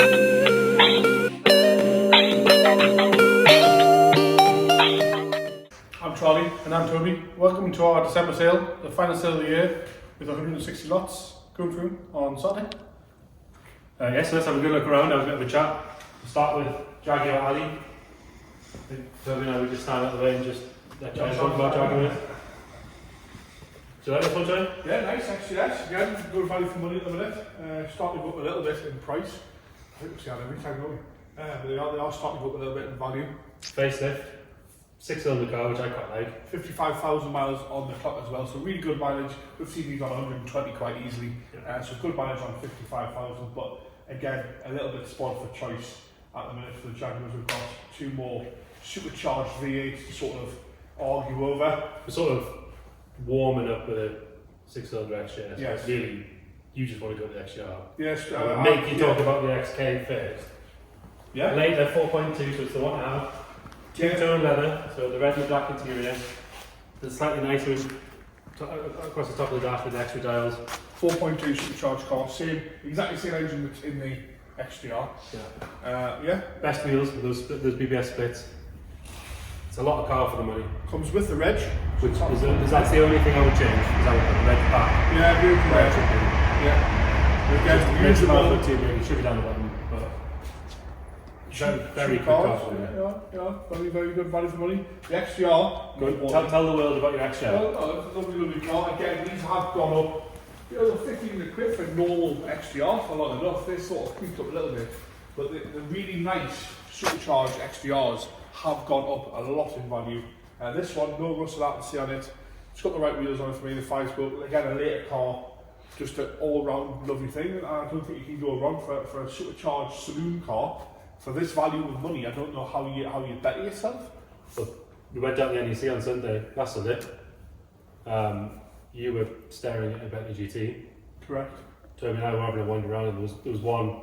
I'm Charlie and I'm Toby. Welcome to our December sale, the final sale of the year, with 160 lots going through on Saturday. Yes, let's have a good look around, have a bit of a chat. We'll start with Jaguar Alley. I think Toby and I would just stand out the way and just let you talk about Jaguar. Do you like this one, Johnny? Yeah, nice, XJS. Again, good value for money at the minute. Starting to go up a little bit in price. I think we'll see how every time going. But they are starting to go up a little bit in value. Facelift, 6-cylinder car, which I quite like. 55,000 miles on the clock as well, so really good mileage. We've seen these on 120 quite easily. So good mileage on 55,000, but again, a little bit spoiled for choice at the minute for the Jaguars. We've got two more supercharged V8s to sort of argue over. We're sort of warming up with a 6-cylinder XJ. Yes. Really, you just want to go with the XJR. Yes. Make you talk about the XK first. Yeah. Later, 4.2, so it's the one and a half. Two-tone leather, so the red and black interior. It's slightly nicer across the top of the dash with extra dials. 4.2 supercharged car, exactly same engine that's in the XJR. Yeah. Best wheels with those BBS splits. It's a lot of car for the money. Comes with the reg. Which is that's the only thing I would change, is I would put the red back. Yeah, beautiful reg. Yeah. Again, Makes the mouth too big, it should be down the bottom. But very good car. Very, very good value for money. The XJR. Tell the world about your XJR. Well, it's a lovely car. Again, these have gone up. You know, 15 quid for normal XJR for long enough. They sort of creeped up a little bit. But the really nice supercharged XJRs have gone up a lot in value. This one, no rust of that to see on it. It's got the right wheels on it for me, the 5-spoke. Again, a later car, just an all-round lovely thing. And I don't think you can go wrong for a supercharged saloon car. For this value of money, I don't know how you better yourself. But we went down the NEC on Sunday, last Sunday. You were staring at a Bentley GT. Correct. Toby and I were having a wander around, and there was one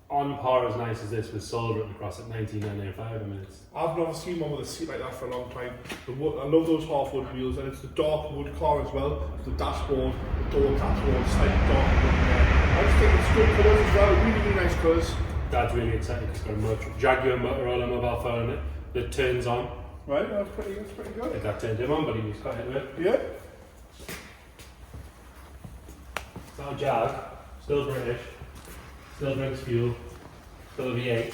on par as nice as this with sold written across at 19,995. I mean, I've never seen one with a seat like that for a long time. I love those half-wood wheels, and it's the dark wood car as well. The dashboard, the door caps are all slightly dark wood in there. I just think it's good colours as well, really, really nice colours. Dad's really excited because it's got a Jaguar Motorola mobile phone on it that turns on. Right, that's pretty good. I think that turned him on, but he was quite into it. Yeah. It's not a Jag, still British, still drinks fuel, still a V8.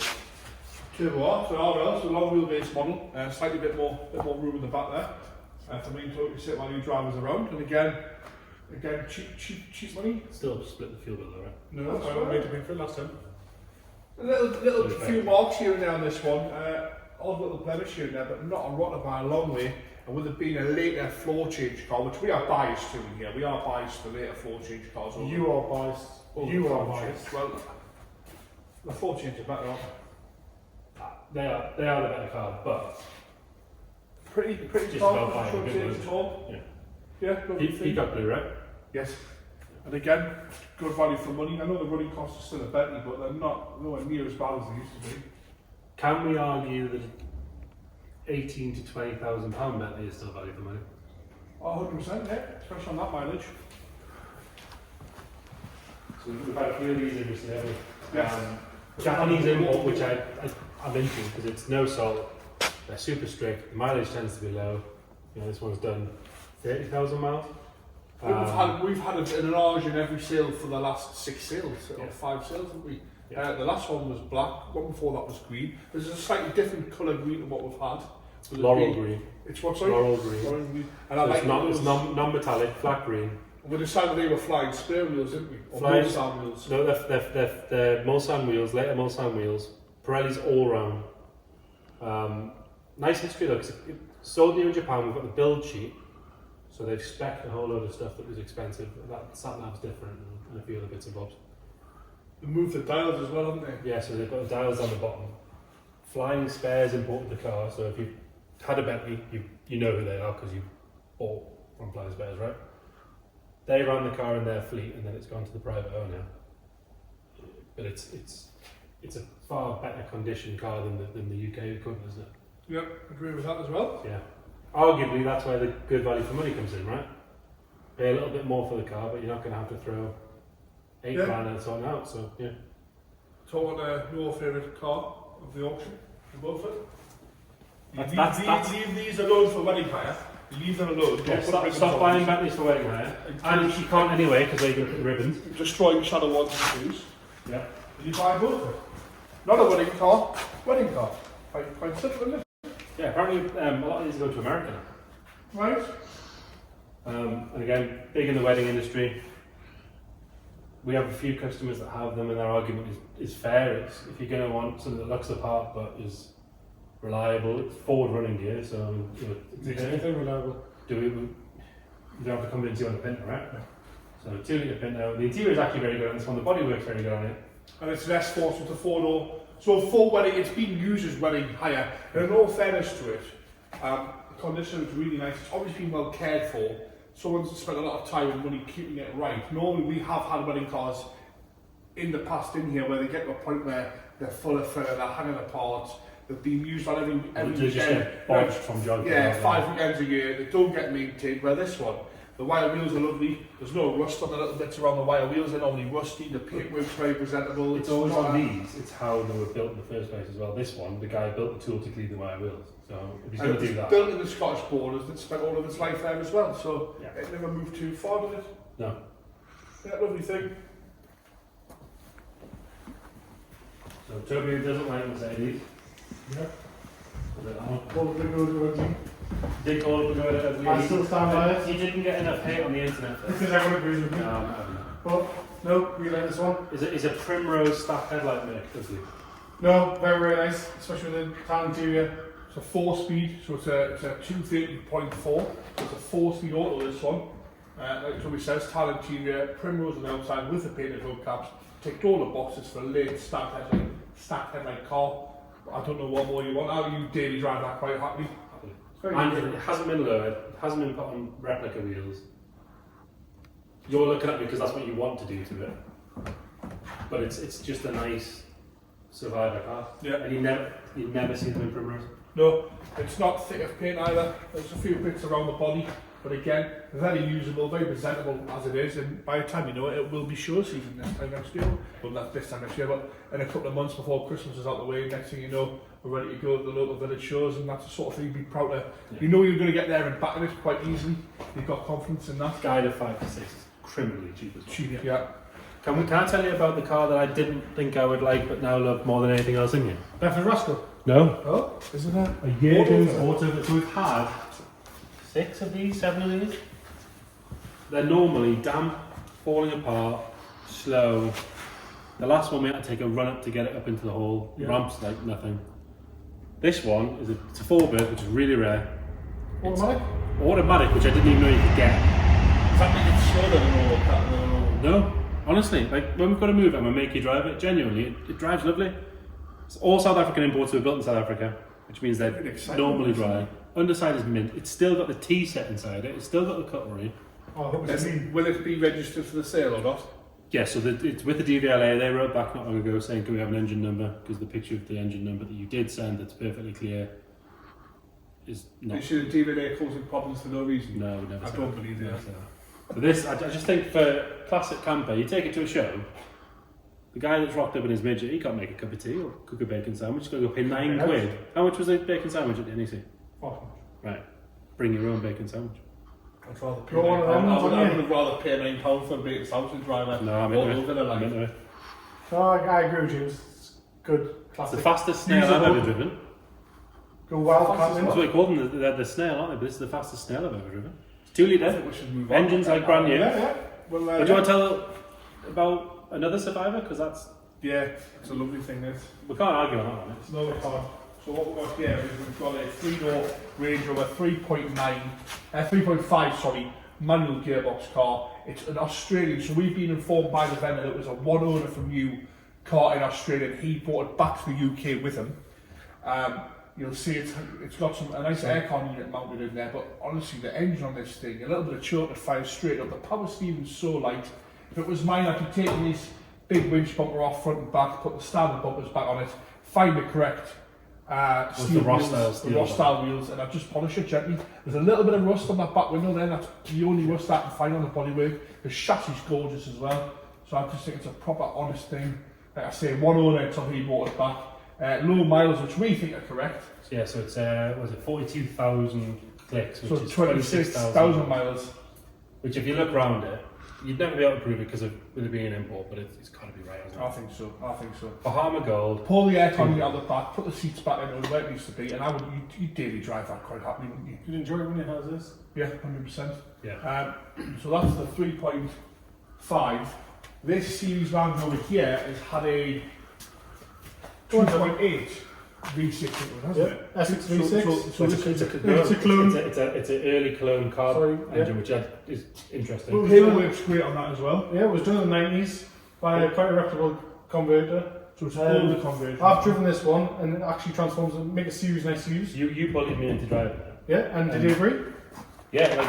Turbo R, so RL, so long wheelbase model, slightly bit more room in the back there. For me to sit while you drivers around, and again, cheap money. Still split the fuel bill though, right? No, that's right. I made to pay for it last time. A little few marks here and there on this one, odd little blemish here and there, but not a rotter by a long way. And with it being a later floor change car, which we are biased to in here, we are biased to later floor change cars. You are biased. You are biased. Well, the floor change are better, aren't they? They are the better car, but pretty just tall, about buying a good one. tall. Yeah, he got blue, right? Yes. And again, good value for money. I know the running costs are still a Bentley, but they're nowhere near as bad as they used to be. Can we argue that 18 to 20,000 pound Bentley is still value for money? 100%, yeah, especially on that mileage. So we've had a few of these in recently, haven't we? Yes. Japanese import, which I'm into because it's no salt. They're super strict. The mileage tends to be low. You know, this one's done 30,000 miles. We've had an orange in every sale for the last 6 sales, or 5 sales, haven't we? Yeah. The last one was black, one before that was green. There's a slightly different colour green than what we've had. Laurel green. It's what, sorry? Laurel green. Laurel green. And So I like it's non-metallic, flat green. We decided they were flying spare wheels, didn't we? Or Flying Mulsanne wheels. No, they're Mulsanne wheels, later Mulsanne wheels. Pirelli's all round. Nice history though, because it sold new in Japan. We've got the build sheet. So they've spec'd a whole load of stuff that was expensive. That sat nav's different and a few other bits and bobs. They moved the dials as well, haven't they? Yeah, so they've got the dials on the bottom. Flying spares imported the car, so if you've had a Bentley, you know who they are because you bought from Flying Spares, right? They ran the car in their fleet and then it's gone to the private owner. But it's a far better conditioned car than the UK equivalent, isn't it? Yep, agree with that as well. Yeah. Arguably, that's where the good value for money comes in, right? Pay a little bit more for the car, but you're not going to have to throw £8 grand and something out. So yeah. So your favourite car of the auction? Both of it? Leave these alone for wedding hire. Leave them alone. Yeah, stop buying Bentleys for wedding hire. And you can't anyway because they're going to put the ribbons. Destroying shadow ones and twos. Yeah. You buy both of them. Not a wedding car. Wedding car. Quite simple, isn't it? Yeah, apparently a lot of these go to America now. Right. And again, big in the wedding industry. We have a few customers that have them, and their argument is fair. It's if you're going to want something that looks the part but is reliable, it's forward running gear, so It's anything reliable. you don't have to convince you on the Pinto, right? So 2 litre Pinto. The interior is actually very good on this one. The bodywork's very good on it. And it's an S4, so it's a 4-door. So for wedding, it's been used as wedding hire. And in all fairness to it, the condition is really nice. It's always been well cared for. Someone's spent a lot of time and money keeping it right. Normally we have had wedding cars in the past in here where they get to a point where they're full of filler, they're hanging apart, they've been used on every weekend. From John. Yeah, 5 weekends a year, they don't get maintained. Where this one, the wire wheels are lovely, there's no rust on the little bits around the wire wheels, they're normally rusty, the paintwork's very presentable. It's always on these, it's how they were built in the first place as well. This one, the guy built the tool to clean the wire wheels. So if he's going to do that. Built in the Scottish borders that spent all of its life there as well, so yeah. it never moved too far, did it? No. Yeah, lovely thing. So Toby doesn't like Mercedes. Yeah. What did we go to a did call it go I still stand by it. He didn't get enough hate on the internet. Because everyone agrees with me. No, But no, we like this one. Is a primrose stack headlight make, does he? No, very, very nice, especially with the tan interior. It's a 4-speed, so it's a 230.4, so it's a 4-speed auto, this one. Like Toby says, tan interior, primrose on the outside with the painted hood caps. Ticked all the boxes for a late stacked headlight car. I don't know what more you want. How you daily drive that quite happily. And it hasn't been lowered, it hasn't been put on replica wheels. You're looking at me because that's what you want to do to it. But it's just a nice survivor car. Yeah. And you never see them in primrose. No, it's not thick of paint either. There's a few bits around the body, but again, very usable, very presentable as it is. And by the time you know it, it will be show season this time next year. Well, not this time next year, but in a couple of months before Christmas is out the way, next thing you know, we're ready to go to the local village shows, and that's the sort of thing you'd be proud of. Yeah. You know you're going to get there and back in it quite easily. You've got confidence in that. Guide of 5 to 6 is criminally cheap as well. Cheap, yeah. Can I tell you about the car that I didn't think I would like but now love more than anything else in here? Bedford Rascal. No. Oh, isn't that? A Jaguar's Auto. So we've had 6 of these, 7 of these. They're normally damp, falling apart, slow. The last one we had to take a run up to get it up into the hall. Yeah. Ramps like nothing. This one it's a 4-bit, which is really rare. Automatic? Automatic, which I didn't even know you could get. Does that mean it's slower than an all that? No, honestly, like when we've got to move it and we make you drive it, genuinely, it drives lovely. It's all South African imports were built in South Africa, which means they're normally dry. Underside is mint. It's still got the T set inside it. It's still got the cutlery. Oh, what does it mean? Will it be registered for the sale or not? Yeah, so it's with the DVLA. They wrote back not long ago saying, can we have an engine number? Because the picture of the engine number that you did send that's perfectly clear is not. You see the DVD causing problems for no reason? No, we never I said don't that. believe Never that. said that. So this, I just think for classic camper, you take it to a show, the guy that's rocked up in his midget, he can't make a cup of tea or cook a bacon sandwich, he's got to go pay £9. How much was the bacon sandwich at the NEC? Right, bring your own bacon sandwich. I'd rather pay Go on, I would rather pay £9 for a bacon sandwich and drive No, I'm all into over it. the I'm line. into it. No, I agree with you. It's good, It's classic. the fastest snail I've Usable. ever driven. Go well, Fastest can't That's they? what we call them, they're the snail, aren't they? But this is the fastest snail I've ever driven. It's 2 I litre. think we should move on. Engine's like brand new. Yeah. Well, But do you want to tell about another survivor? Because that's, yeah, it's a lovely thing, this. we can't argue on that one. It's no car. So what we've got here is we've got a 3-door Range Rover 3.5, sorry, manual gearbox car. It's an Australian, so we've been informed by the vendor that it was a one owner from you car in Australia, and he brought it back to the UK with him. You'll see it's got a nice aircon unit mounted in there, but honestly the engine on this thing, a little bit of choke that fires straight up. The power steering's so light. If it was mine, I'd be taking this big winch bumper off front and back, put the standard bumpers back on it, find the correct steel the Ross wheels, style the steel Ross style wheels, and I'd just polish it gently. There's a little bit of rust on that back window there, that's the only rust I can find on the bodywork. The chassis is gorgeous as well, so I just think it's a proper honest thing. Like I say, one owner until he bought it back. Low miles, which we think are correct. Yeah, so it's was it 42,000 clicks, which So is 26,000 miles. Which, if you look around it, you'd never be able to prove it because of with it being an import, but it's got to be right. Hasn't it? I think so. I think so. Bahama Gold. Pull the aircon out the back, put the seats back in where it needs to be, and I would you daily drive that quite happily, wouldn't you? You'd enjoy it when it has this? Yeah, 100%. Yeah. So that's the 3.5. This series Land Rover here has had a 2.8 V6, hasn't it? S6 V6. So this is a clone. It's an early clone carb engine, which is interesting. Well, paperwork's great on that as well. Yeah, it was done in the 90s by quite a reputable converter. So it's older conversion. I've driven this one and it actually transforms and make a series nice to use. You bullied me into driving it. Yeah, and did you agree? Yeah, like,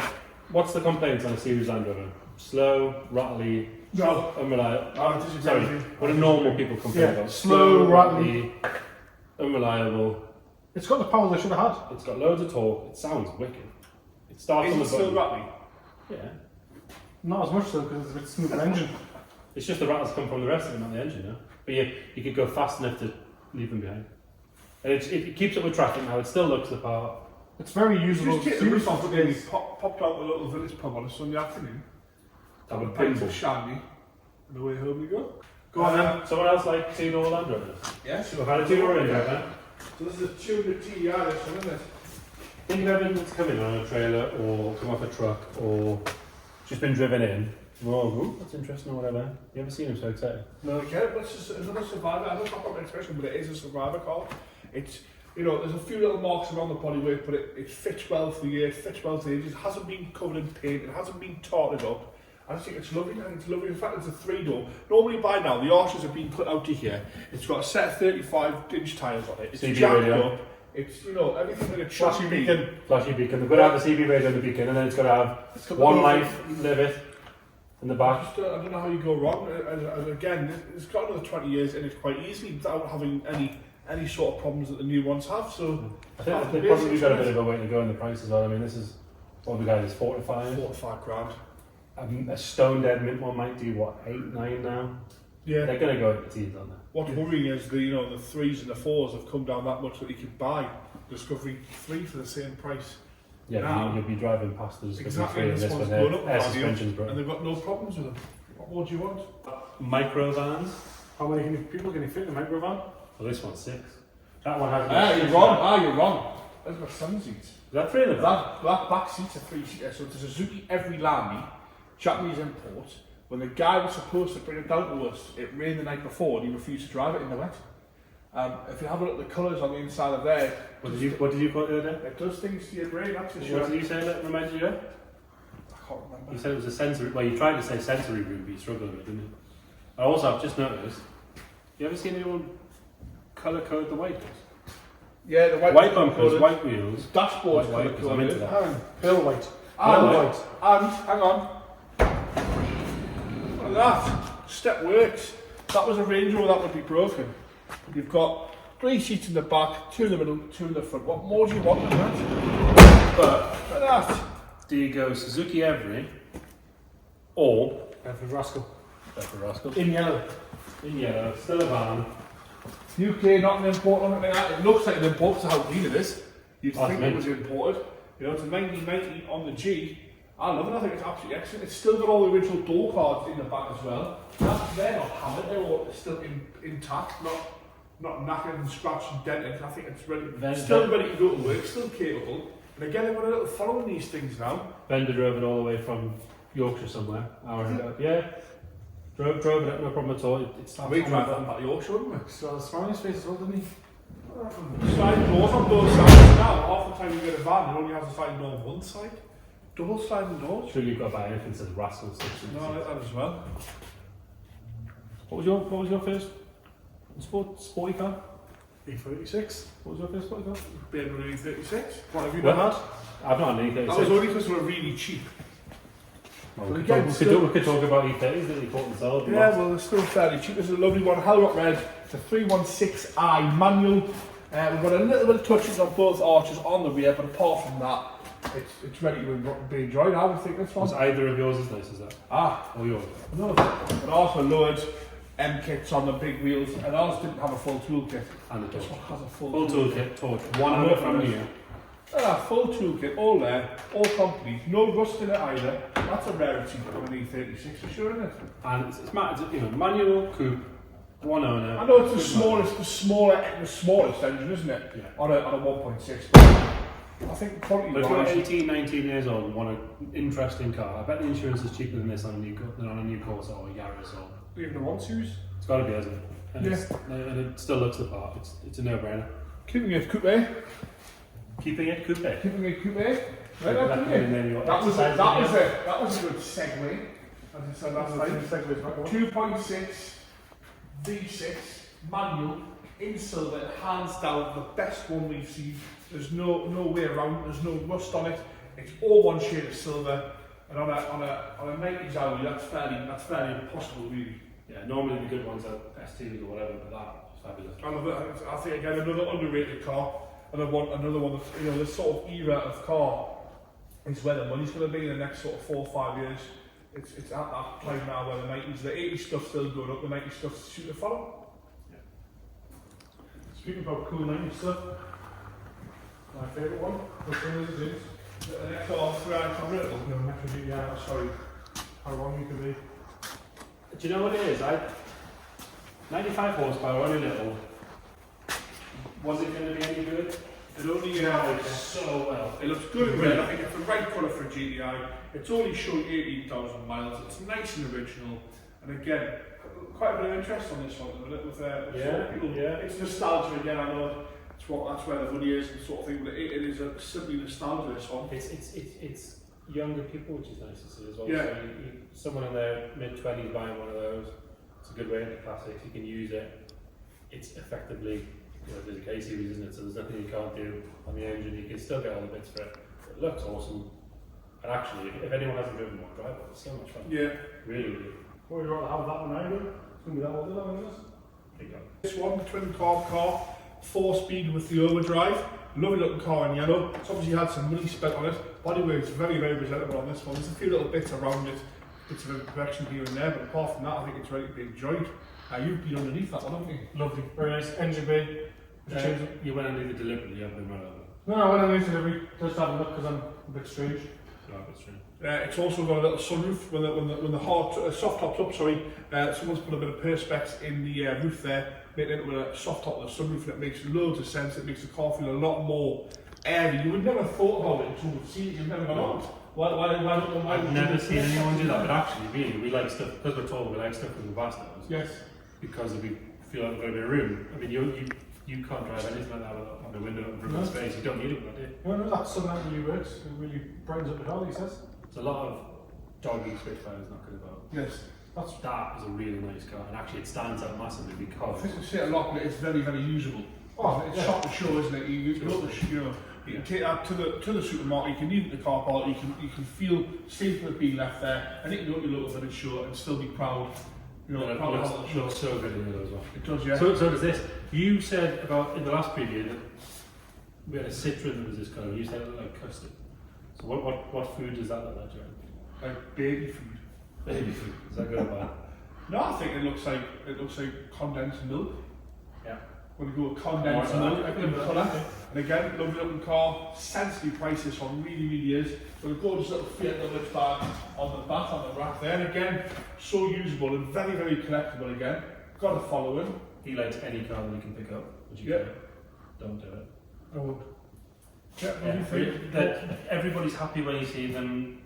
what's the complaints on a series Land Rover? Slow, rattly, No. unreliable. This is Sorry, everything. what do normal people complain Yeah, about? slow, rattly, unreliable. It's got the power they should have had. It's got loads of torque. It sounds wicked. It starts on the Is it still button. rattly? Yeah. Not as much though, because it's a bit smoother engine. It's just the rattles come from the rest of it, not the engine, no? But you could go fast enough to leave them behind. And it keeps up with traffic now. It still looks the part. It's very usable. Just take the roof off the day, popped out a little village pub on a Sunday afternoon. That would Pints pinball. of shandy, and away home we go. Go on then. Someone else like two-door Land Rovers? Yes. So we've had a two-door in there then. So this is a 200 TI, this one, isn't it? Think of everything that's coming on a trailer or come off a truck or just been driven in. Oh, that's interesting or whatever. You ever seen him so excited? No, yeah, but it's just another survivor. I don't know about my expression, but it is a survivor car. It's, you know, there's a few little marks around the bodywork, but it fits well for the year, it fits well for the age. It hasn't been covered in paint, it hasn't been tarted up. I just think it's lovely. I think it's lovely. In fact, it's a 3-door. Normally by now, the arches have been put out to here. It's got a set of 35-inch tyres on it. It's CB jacked radio. up. It's, you know, everything that it should Flashy be. beacon. Flashy beacon. They've got to have the CB radio on the beacon and then it's got to have one life, live it, in the back. I don't know how you go wrong. And again, it's got another 20 years in it quite easily without having any sort of problems that the new ones have. So I think they've probably got a bit of a way to go in the price as well. I mean, this is, what we got is 45. 45 grand. A stone dead mint one might do what, 8, 9 now? Yeah. They're going to go into teeth on that. What's worrying is the 3s and the 4s have come down that much that you can buy Discovery 3 for the same price. Yeah, Now- you'll be driving past the Discovery Exactly, 3 and and this this one's one blown there. up Air value, suspension's and broken. they've got no problems with them. What more do you want? Micro vans. How many people can you fit in a micro van? Well, this one's 6. That one has. You're wrong. You're wrong. There's got 7 seats. Is that 3 of them? That back seat's a 3-seater, so it's a Suzuki every Lamy, Japanese import. When the guy was supposed to bring it down to us, it rained the night before and he refused to drive it in the wet. If you have a look at the colours on the inside of there, What did you call it the other day? it does things to your brain, that's for What sure. did you say that reminded you of? I can't remember. You said it was a sensory. Well, you tried to say sensory room, but you struggled with it, didn't you? I also, I've just noticed. You ever seen anyone colour code the white ones? Yeah, the White bumpers, white wheels. dashboards, white, colour 'cause I'm into coded. that. Pearl white. And, hang on. Look at that. Step works. That was a Range Rover, that would be broken. You've got 3 seats in the back, 2 in the middle, 2 in the front. What more do you want than that? But, look at that. Do you go Suzuki Every or Bedford Rascal. Bedford Rascal? In yellow. In yellow, still a van. UK, not an import or anything like that. It looks like an import to how clean it is. You'd Oh, think it's it was imported. You know, it's a 1990 on the G. I love it, I think it's absolutely excellent. It's still got all the original door cards in the back as well. They're not hammered, they're all still intact, not knackered and scratched and dented. I think it's ready, still ready to go to work, still capable. And again, they've got a little following these things now. Bender drove it all the way from Yorkshire somewhere, hour and a half. Yeah, drove it, no problem at all. It's We drive that back to Yorkshire, wouldn't we? So Spanish face as well, didn't he? Sliding doors on both sides now. Half the time you get a van, it only has a sliding door on one side. Double sliding doors. Sure, you've got to buy anything that says Rascal 6. No, I like that as well. What was your first sporty car? E36. What was your first sporty car? BMW E36. What have you Well, not had? I've not had an E36. That was only because they were really cheap. Well, But we, again, could talk about E30s that you bought and sold. Yeah, well, they're still fairly cheap. This is a lovely one, Hellrock Red. It's a 316i manual. We've got a little bit of touches on both arches on the rear, but apart from that, it's ready to be enjoyed. I would think this one. Was either of yours as nice as that? Ah, Or yours? no. But also loads. M kits on the big wheels, and ours didn't have a full toolkit. And This one has a full toolkit, torch. One over from you. Full toolkit, all there, all complete, no rust in it either. That's a rarity for an E36 for sure, isn't it? And it's manual, coupe, one owner. I know it's the smallest engine, isn't it? Yeah. On a 1.6. I think quality But if you're wise, 18, 19 years old and want an interesting car, I bet the insurance is cheaper than this on a new Corsa or a Yaris or. even a 1 Series. It's got to be, hasn't it? And, Yeah. and it still looks the part. It's a no-brainer. Keeping it coupe. Keeping it coupe. Keeping it coupe. Right, That was a good segue. As I said last time. 2.6 V6 manual in silver, hands down the best one we've seen. There's no way around. There's no rust on it. It's all one shade of silver, and on a 90s Audi, that's fairly impossible, really. Yeah, normally the good ones are STs or whatever, but that's fabulous. I love it. I think again another underrated car, and another one that this sort of era of car is where the money's going to be in the next sort of 4 or 5 years. It's at that time now where the 90s, the 80s stuff's still going up, the 90s stuff's shooting to follow. Yeah. Speaking about cool 90s stuff, my favourite one, which one is it? The next convertible. No, MGB GT, sorry. How wrong you could be. Do you know what it is? 95 horsepower, only little. Was it going to be any good? It only so well. It looks good in red. I think it's the right colour for a GTI. It's only showing 18,000 miles. It's nice and original. And again, quite a bit of interest on this one with people. Yeah. It's nostalgia again. I know that's where the money is and sort of thing. But it is simply nostalgia. This one. It's younger people, which is nice to see as well. Yeah. So someone in their mid-20s buying one of those, it's a good way into classics. You can use it. It's effectively, there's a K series, isn't it? So there's nothing you can't do on the engine. You can still get all the bits for it. It looks awesome. And actually, if anyone hasn't driven one, drive it. It's so much fun. Yeah. Really. Well, you'd rather have that one either. It's going to be that older than this. Big gun. This one, twin carb car, 4-speed with the overdrive. Lovely looking car in yellow. It's obviously had some money spent on it. Bodywork's very, very presentable on this one. There's a few little bits around it, bits of imperfection here and there, but apart from that, I think it's ready to be enjoyed. You've been underneath that one, haven't you? Lovely, very nice. MGB. You went underneath it deliberately, you haven't been run over. No, I went underneath delivery just to have a look because I'm a bit strange. No, it's true. It's also got a little sunroof when the soft top's up. Someone's put a bit of perspex in the roof there, making it with a soft top with a sunroof, and it makes loads of sense. It makes the car feel a lot more airy. You would never have thought about it until you've seen it. You've never gone on. I've never seen anyone do that, but actually, really, we like stuff because we're told we like stuff with the Boxsters. Yes. Because we feel like we've got a bit of room. I mean, you can't drive anything like that on the window and room space. You don't need it, do you? No, that's something that really works. It really brightens up the car, he says. There's a lot of doggy Spitfires knocking about. Yes. That is a really nice car, and actually it stands out massively I because think we say it a lot, but it's very, very usable. It's shot to show, isn't it? You can take that to the supermarket. You can leave it in the car park. You can feel safe with being left there, and it can go to your local village show and still be proud. Proud of the show. looks so good in here as well. It does, yeah. So does this. You said about in the last preview that we had a Citroen that was this colour. You said it looked like custard. So what food does that look like, Joe? Like baby food. Baby food. Is that good or bad? No, I think it looks like condensed milk. Yeah. When you go with condensed milk, in colour. And again, lovely looking car, sensibly priced this one, really, really is. With a gorgeous little Fiat luggage bag on the back, on the rack there. And again, so usable and very, very collectible again. Got to follow him. He likes any car that he can pick up. Would you Yeah. do it? Don't do it. I would. Yeah, what do you think? That everybody's happy when you see them.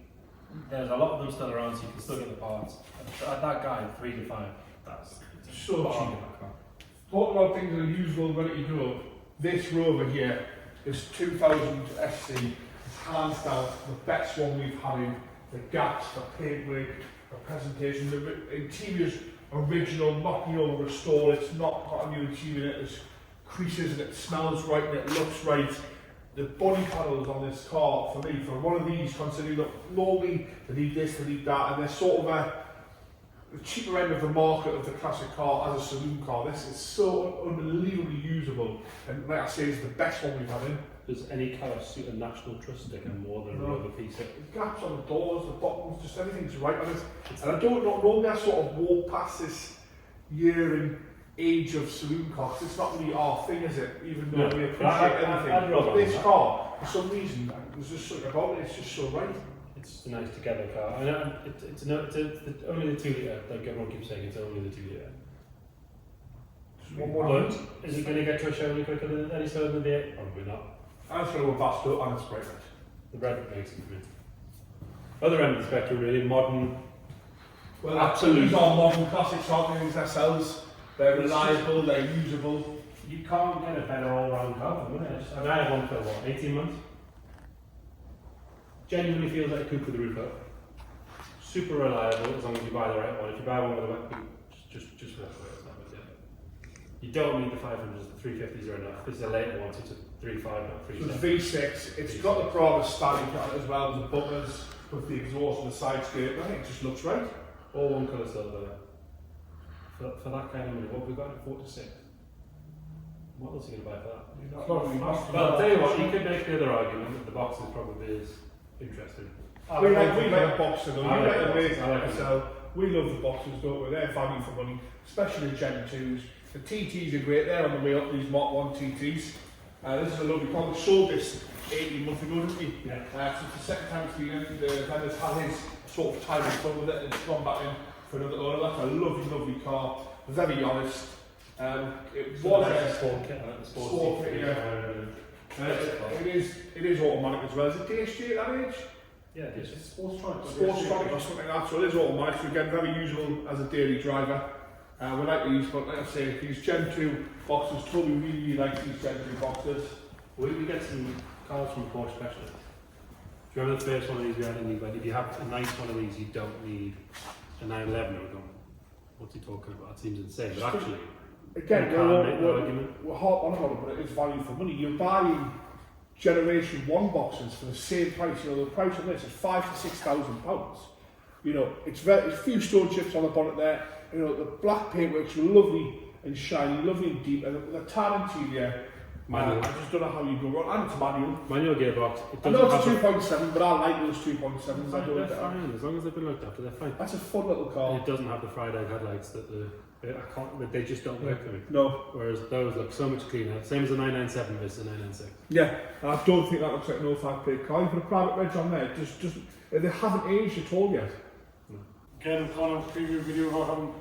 There's a lot of them still around, so you can still get the parts. That guy, 3 to 5, that's So cheap. cheap. Talking about things that are usable, ready to go. This Rover here is 2000 SC. It's hands down the best one we've had in. The gaps, the paintwork, the presentation, the interior's original, not restored. It's not got a new interior in it. There's creases and it smells right and it looks right. The body panels on this car, for me, for one of these, considering that normally they need this, they need that, and they're sort of the cheaper end of the market of the classic car as a saloon car. This is so unbelievably usable, and like I say, it's the best one we've had in. Does any colour suit a National Trust sticker more than a Rover piece? The gaps on the doors, the buttons, just everything's right on it. And I don't know, normally I sort of walk past this year and age of saloon cars. It's not really our thing, is it? Even though No, we I appreciate anything. roll But on this that. car, for some reason, there's just something about it. It's just so right. It's a nice together car. And it's only the 2 litre, like everyone keeps saying, it's only the 2 litre. One more But minute. is it going to get to a show any quicker than any slower than the 8? Probably not. I'm just going to go fast up and it's bright red. The red makes it for me. Other end of the spectrum, really modern. Well, Absolutely. these are modern classics, aren't they? These themselves. They're reliable, they're usable. You can't get a better all-round car, can you? I mean, I had one for what, 18 months? Genuinely feels like a coupe with the roof up. Super reliable as long as you buy the right one. If you buy one with a wet boot, just walk away. It's not worth it. You don't need the 500s, the 350s are enough. This is a later one, so it's a 3.5, not So 3.7. it's V6, it's got the Prada static on it as well as the bumpers with the exhaust and the side skirt. I think it just looks right. All one colour silver. For that kind of money, what have we got at 46? What else are you going to buy for that? You're not Probably really not. Well, I'll tell you what, you could make the other argument that the box is probably is interesting. We like boxes, though. I You like like the boxes, way I like them. so we love the boxes, don't we? They're value for money, especially the Gen 2s. The TTs are great, they're on the way up, these Mark 1 TTs. This is a lovely car. We sold this 18 months ago, didn't we? Yeah. So it's the second time it's been in. The vendor's had his sort of time and fun with it and it's gone back in for another owner. That's a lovely, lovely car. Very honest. It was a sport kit, like the sports sport kit, kit, yeah. It is automatic as well. Is it DSG at that age? Yeah, it is. Sports truck. Sports truck or something like that. So it is automatic. So again, very usable as a daily driver. We like these, but like I say, these Gen 2 boxes, totally really like these Gen 2 boxes. We get some cars from Porsche Specialist. Do you remember the first one of these we had in England? If you have a nice one of these, you don't need a 911 or a what's he talking about? That seems insane. But actually, Again, you can't make the argument. we're hard on about it, but it is value for money. You're buying Generation 1 boxes for the same price. You know, the price on this is £5,000 to £6,000. You know, it's few stone chips on the bonnet there. You know, the black paintwork's lovely and shiny, lovely and deep, and the tan interior. Manual. I just don't know how you go wrong. And it's manual. Manual gearbox. It I know it's doesn't a have 2.7, but I like those 2.7s. I they're don't fine. As long as they've been looked after, they're fine. That's a fun little car. And it doesn't have the fried egg headlights that they just don't work for me. No. Whereas those look so much cleaner. Same as the 997 versus the 996. Yeah, and I don't think that looks like an 05 plate car. You put a private reg on there, just they haven't aged at all yet. Again, kind of preview video about having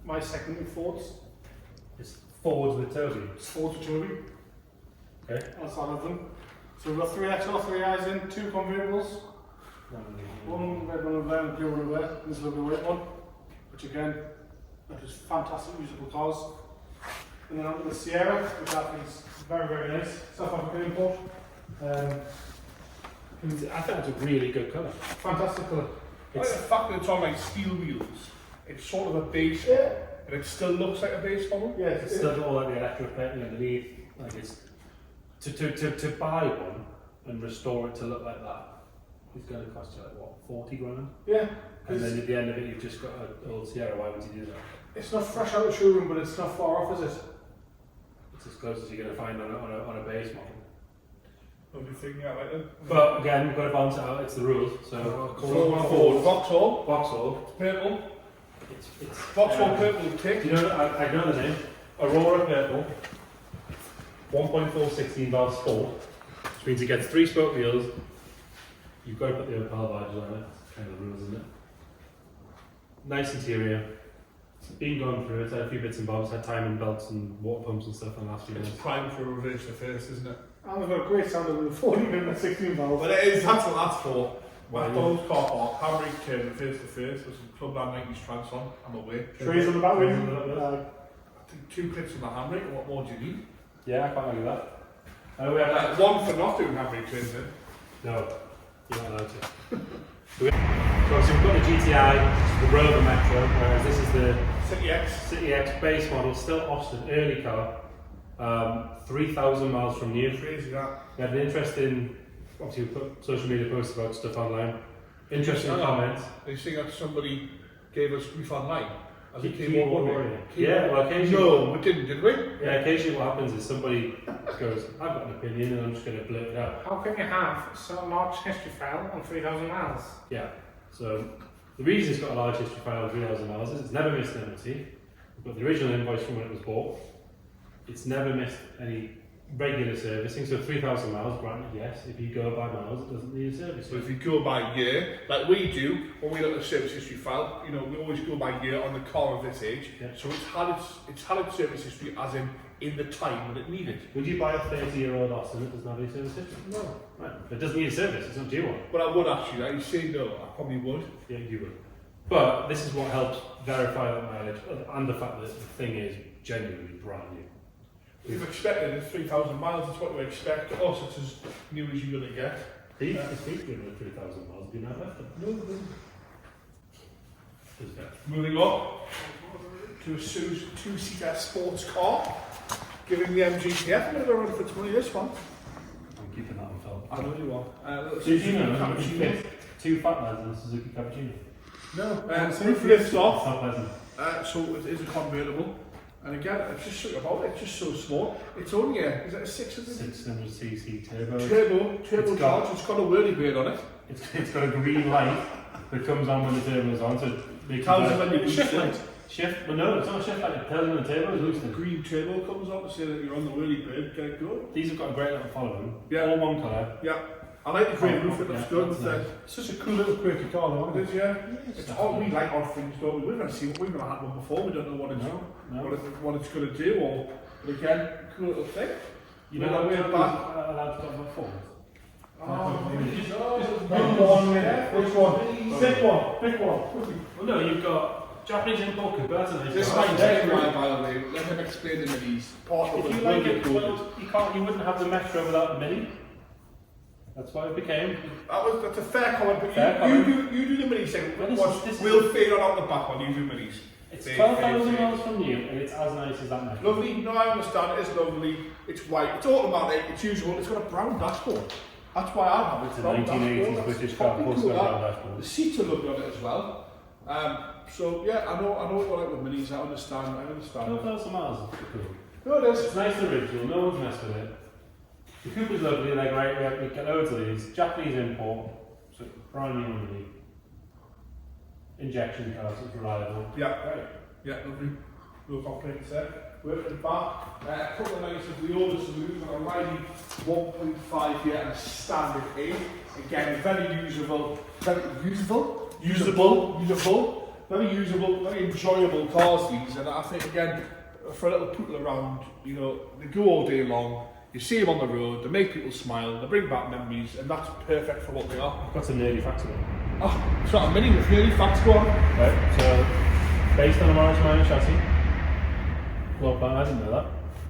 my second thoughts. It's forwards with Toby. It's 4 to 2. Okay. That's all of them. So we've got 3 XL, 3 eyes in, 2 convertibles. One red one over there and blue one over there. This lovely white one, which again, that is fantastic usable cars. And then onto the Sierra, which I think is very, very nice. South African import. I think it's a really good colour. Fantastic colour. Like It's the fact that it's on like steel wheels, it's sort of a base, Yeah. but it still looks like a base model. Yeah, it's still got all like the electric painting underneath. Like it's to buy one and restore it to look like that. It's going to cost you like what, 40 grand? Yeah. And then at the end of it, you've just got an old Sierra. Why would you do that? It's not fresh out of the showroom, but it's not far off, is it? It's as close as you're going to find on a base model. Lovely thing, yeah, like that. But again, we've got to balance it out. It's the rules. So Forward, Vauxhall, Vauxhall. purple. It's Vauxhall purple tick. Do you know? I know the name. Aurora purple. 1.4 16 valve sport, which means it gets 3 spoke wheels. You've got to put the Opel badges on it. It's kind of the rules, isn't it? Nice interior. It's been gone through. It's had a few bits and bobs. Had timing belts and water pumps and stuff in the last few It's minutes. prime for a reverse to first, isn't it? And we've got a great sound with the 14 and the 16 valve. But it is, that's what that's for. Why? McDonald's car park, handbrake turn, reverse to first, with some Clubland 90s trans on, I'm away. Trees on the back Trees wing. on the back wing. I think 2 clips on the handbrake, what more do you need? Yeah, I can't argue that. We have One for not doing handbrake turns in. No, you're not allowed to. So obviously we've got the GTI, the Rover Metro, whereas this is the City X. City X base model, still Austin, early car, 3,000 miles from new. Crazy that. We had an interesting, obviously we put social media posts about stuff online, interesting Hang on. comments. Are you saying that somebody gave us grief online? As a Keyboard keyboard warrior. warrior? Yeah, well occasionally, No, we didn't, did we? yeah, occasionally what happens is somebody goes, I've got an opinion and I'm just going to blurt it out. How can you have so large history file on 3,000 miles? Yeah, so the reason it's got a large history file of 3,000 miles is it's never missed an MOT. But the original invoice from when it was bought, it's never missed any regular servicing. So 3,000 miles, granted, yes. If you go by miles, it doesn't need a service. So if you go by year, like we do, when we look at the service history file, you know, we always go by year on the car of this age. Yeah. So it's had its service history as in the time when it needed. Would you buy a 30-year-old Austin that doesn't have any service history? No. Right. It doesn't need a service, it's not due one. But I would actually, like you say no, I probably would. Yeah, you would. But this is what helps verify that mileage and the fact that the thing is genuinely brand new. We've expected it's 3,000 miles, it's what we expect. To us, it's as new as you're going to get. These given 3,000 miles, do you not left them? No. Just that. Moving on to a two-seater sports car, giving the MGB. I think they're running for 20 this one. I'm keeping that on film. I know you are. Did you know you Cappuccino. fit 2 fat lads in a Suzuki Cappuccino? No, roof lifts off. It's not pleasant. So it is a convertible. And again, it's just something about it, it's just so small. It's only is it a 600cc turbo. Turbo charge, it's got a whirly bird on it. It's got a green light that comes on when the turbo's on, so it makes Tells you when you shift boost light. it. Shift, well no, it's not a shift light, it tells you when the turbo is The loosened. green turbo comes on to say that you're on the whirly bird, get it going. These have got a great little following. Yeah. All one colour. Yeah. I like the grey roof, it looks Yeah, good. that's With nice. It's such a cool little quirky car, though, it isn't is, it? yeah. It's all we like odd things, don't we? We're going to see what we've never had one before. We don't know what it's what it's going to do. Or but again, cool little thing. You know We're what back. allowed to talk about Ford? Big one, which one? Big one, big one. Well no, you've got Japanese import converter. This is my Jaguar, by the way. Let him explain the minis. Part of If the you like it, code. well, you wouldn't have the Metro without the Mini. That's what it became. That's a fair comment, but Fair comment. you do the mini segment. Well, this is- We'll fade on the back one, you do minis. It's Fade, 12,000 fade, miles from you, and it's as nice as that Metro. Lovely, no, I understand, it is lovely, it's white, it's automatic, it's usual, it's got a brown dashboard. That's why I have it. It's a brown 1980s dashboard, that's British car, fucking Porsche cool, brown that. dashboard. The seats are lovely on it as well. So yeah, I know what you like with minis, I understand. 12,000 miles is pretty cool. No, it is. It's nice and original, no one's messed with it. The Cooper's lovely, they're great, we get loads of these. Japanese import, so brand new money. Injection cars, it's reliable. Yeah, Great. yeah, lovely. No complaints there. Working back, a couple of nights of the older saloons on a mighty 1.5 here and a standard A. Again, very usable, very enjoyable cars these. And I think again, for a little poodle around, you know, they go all day long. You see them on the road, they make people smile, they bring back memories, and that's perfect for what they are. Got some nerdy facts about it. Oh, it's not a mini with nearly facts go on. Right, so based on a Morris Minor chassis. Well, I didn't know that.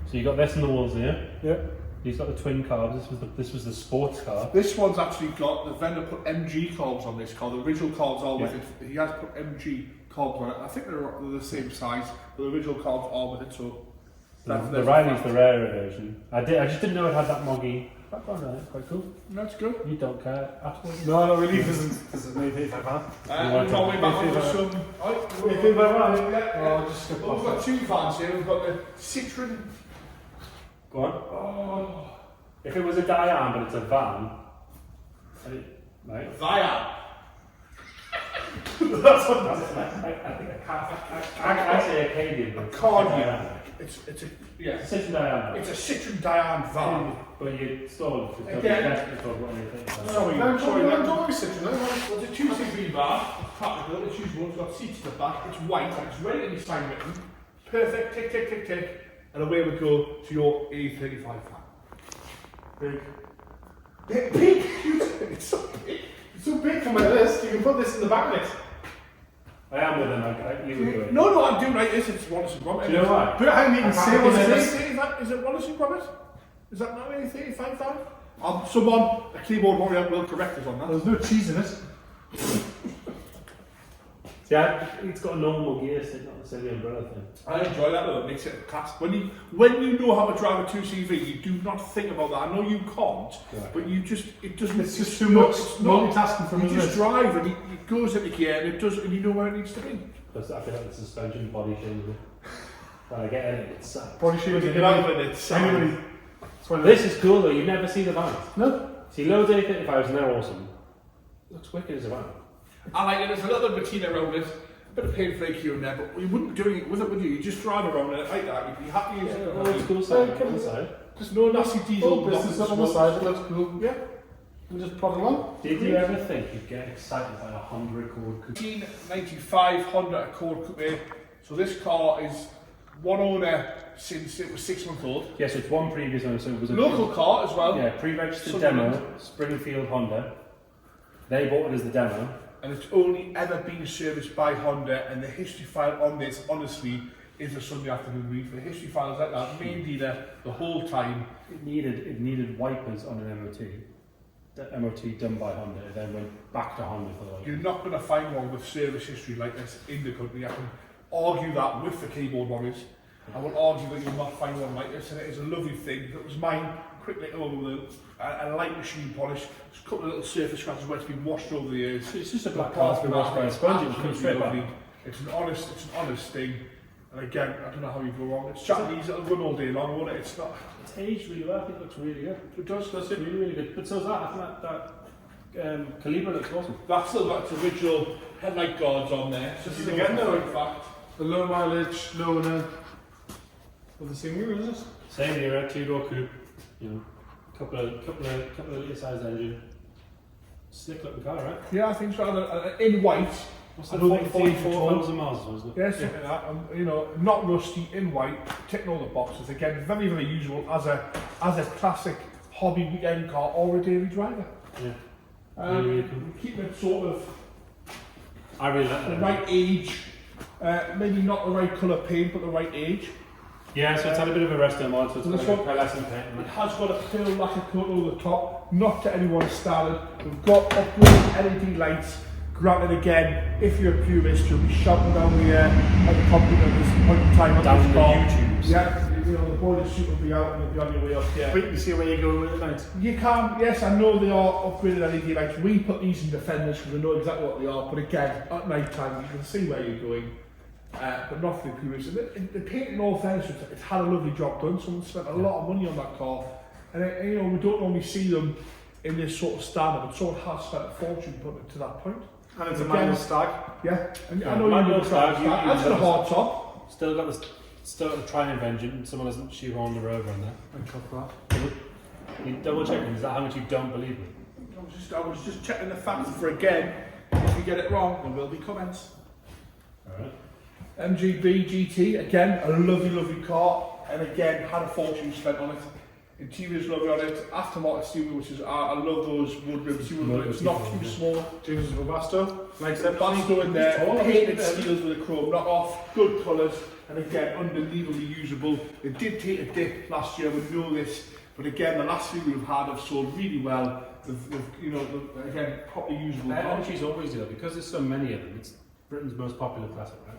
So you got this in the walls here. Yeah. He's got the twin carbs. This was the sports car. This one's actually got, the vendor put MG carbs on this car. The original carbs are with it. He has put MG carbs on it. I think they're the same size, but the original carbs are with it, so... The Riley's the rarer version. I just didn't know it had that moggy background on it. Quite cool. That's good. You don't care absolutely. No, not really, because it's an A35 van. We're going back on to some... Oh, just skip Well, we've got two vans here. We've got the Citroen... Go on. Oh... If it was a Diane, but it's a van, right? Fiat. That's what I say Acadian, but Accordion. It's a It's a Citroen Diane. It's a Citroen Diane van. But you stole it. Again. Sorry, Don't don't be Citroen. Well, it's a 2CV van. It's practical. It's usable. It's got seats at the back. It's white. It's ready to be sign written. Perfect. Tick, tick, tick, tick. And away we go to your E35 van. Big. Big. It's so big. It's so big for my list, you can put this in the back of it. I am with them, you would do it. No, I'm doing right. This it's Wallace and Gromit. Do you know why? But I haven't even seen what it is. Is it Wallace and Gromit? Is that not an E35 van? Someone, a keyboard warrior, will correct us on that. There's no cheese in it. Yeah, it's got a normal gear stick, not the silly umbrella thing. I enjoy that though, it makes it a class. When you know how to drive a 2CV, you do not think about that. I know you can't, but you just, it doesn't... It's just too much multitasking for me. You just drive and it goes into gear and it does, and you know where it needs to be. Plus, I feel like the suspension body changes. When I get in it, it's sad. Body shape. Get out of it, it's Anybody. This is cool though, you never see the vans. No. See loads of A35s and they're awesome. Looks wicked as a van. I like it, there's a little bit of patina around it. bit of paint flake here and there, but you wouldn't be doing it with it, would you? You just drive around in it like that. You'd be happy using it. Old school side, on the side. Just no nasty diesel. Business up on the side, it looks cool. Yeah. And just plod along. Did you ever think you'd get excited by a Honda Accord coupe? 1995 Honda Accord Coupe. So this car is one owner since it was 6 months old. Yes, it's one previous owner, so it was a Local car as well. Yeah, pre-registered Sunderland. demo, Springfield Honda. They bought it as the demo. And it's only ever been serviced by Honda, and the history file on this, honestly, is a Sunday afternoon read. For the history file is like that, main dealer the whole time. It needed wipers on an MOT. The MOT done by Honda, it then went back to Honda for the wipers. You're not going to find one with service history like this in the country. I can argue that with the keyboard warriors. I will argue that you'll not find one like this, and it is a lovely thing. That was mine, quick little over with a light machine polish. There's a couple of little surface scratches where it's been washed over the years. It's just a black car that's been washed by a sponge, it comes straight back. It's an honest thing. And again, I don't know how you go wrong. It's Japanese, it'll run all day long, won't it? It's not. It's aged really well, I think it looks really good. It does it? Really, really good. But so is that, I think that Calibre looks awesome. That's still got its original headlight guards on there. So This is you again know though, in fact. the low mileage, low owner of the same year, is it? Same era, two-door coupe, you know, couple of litre sized engine. Slick looking car, right? Yeah, I think so. In white. What's I that, don't think 44,000 miles, wasn't it? Yeah, something like that. You know, not rusty, in white, ticking all the boxes. Again, very, very usable as a classic hobby weekend car or a daily driver. Yeah. Really cool. Keep it sort of I really like the that. right age. Maybe not the right colour paint, but the right age. Yeah, so it's had a bit of a rest on mine, so it's This got one- a pearlescent paint. It has got a pearl lacquer coat over the top, not to anyone's standard. We've got upgraded LED lights. Granted, again, if you're a purist, you'll be shouting down the at the computer at this point in time on Down this the car. YouTubes. Yeah, you know, the boiler suit will be out and you'll be on your way up here. Wait and see where you're going with it tonight. You can, yes, I know they are upgraded LED lights. We put these in Defenders because we know exactly what they are, but again, at night time you can see where you're going. But not for the purists. And the paint in all fairness, it's had a lovely job done. Someone spent a lot of money on that car. And you know, we don't normally see them in this sort of standard, but someone has spent a fortune putting it to that point. And it's a Again, manual stag. Yeah, and Yeah, I know manual you're stag, that's got a hard top. Still got the Triumph engine, someone hasn't shoehorned the Rover in there. I chop that. You double checking, is that how much you don't believe me? I was just checking the facts for again. If you get it wrong, there will be comments. Alright. MGB GT, again, a lovely, lovely car, and again, had a fortune spent on it. Interior's lovely on it, aftermarket steering, which is, I love those wood rim steering wheels, it's not too small. James Robusto. Like that. Basto in there, Tall, painted isn't it? steels with a chrome knock off, good colours, and again, unbelievably usable. It did take a dip last year, we know this, but again, the last few we've had have sold really well. Again, properly usable cars. MG's always do that, because there's so many of them, it's Britain's most popular classic, right?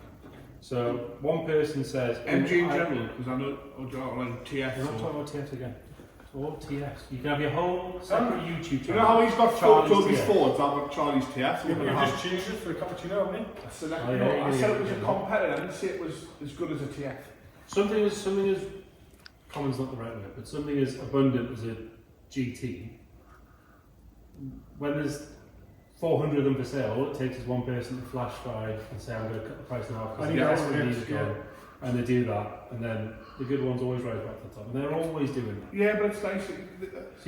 So, one person says... MG in general, because I know, like TF. We're not talking about TFs again. It's all TFs. You can have your whole separate YouTube channel. You know how he's got Charlie's Toby's TF. Fords, I've got Charlie's TF. Yeah, but you just changed it for a cappuccino, haven't you? I said, Oh, yeah, I said it was yeah. a competitor, I didn't say it was as good as a TF. Something as common's not the right word, but something as abundant as a GT. When there's 400 of them for sale, all it takes is one person to flash by and say, I'm going to cut the price now because the SPD's gone. And they do that, and then the good ones always rise back to the top. And they're always doing that. Yeah, but it's nice. So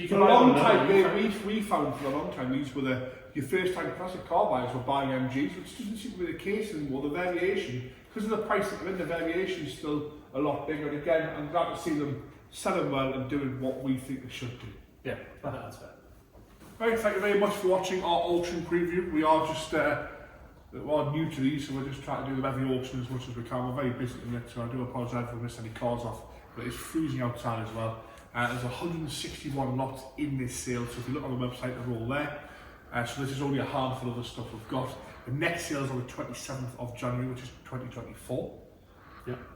you For can a buy long one time, now, we found for a long time these were your first time classic car buyers were buying MGs, which doesn't seem to be the case anymore. The variation, because of the price that they're in, the variation is still a lot bigger. And again, I'm glad to see them selling well and doing what we think they should do. Yeah, that's fair. Right, thank you very much for watching our auction preview. We are just we're new to these, so we're just trying to do them every auction as much as we can. We're very busy at the minute, so I do apologise if we missed any cars off, but it's freezing outside as well. There's 161 lots in this sale, so if you look on the website, they're all there. So this is only a handful of the stuff we've got. The next sale is on the 27th of January, which is 2024.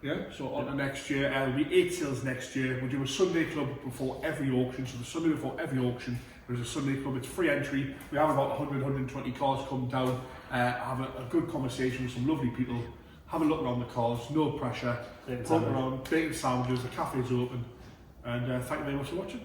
Yeah, so on to next year, there'll be 8 sales next year. We'll do a Sunday club before every auction, so the Sunday before every auction, there's a Sunday club, it's free entry. We have about 100, 120 cars come down, have a good conversation with some lovely people, have a look around the cars, no pressure, walk around, bake sandwiches, the cafe's open, and thank you very much for watching.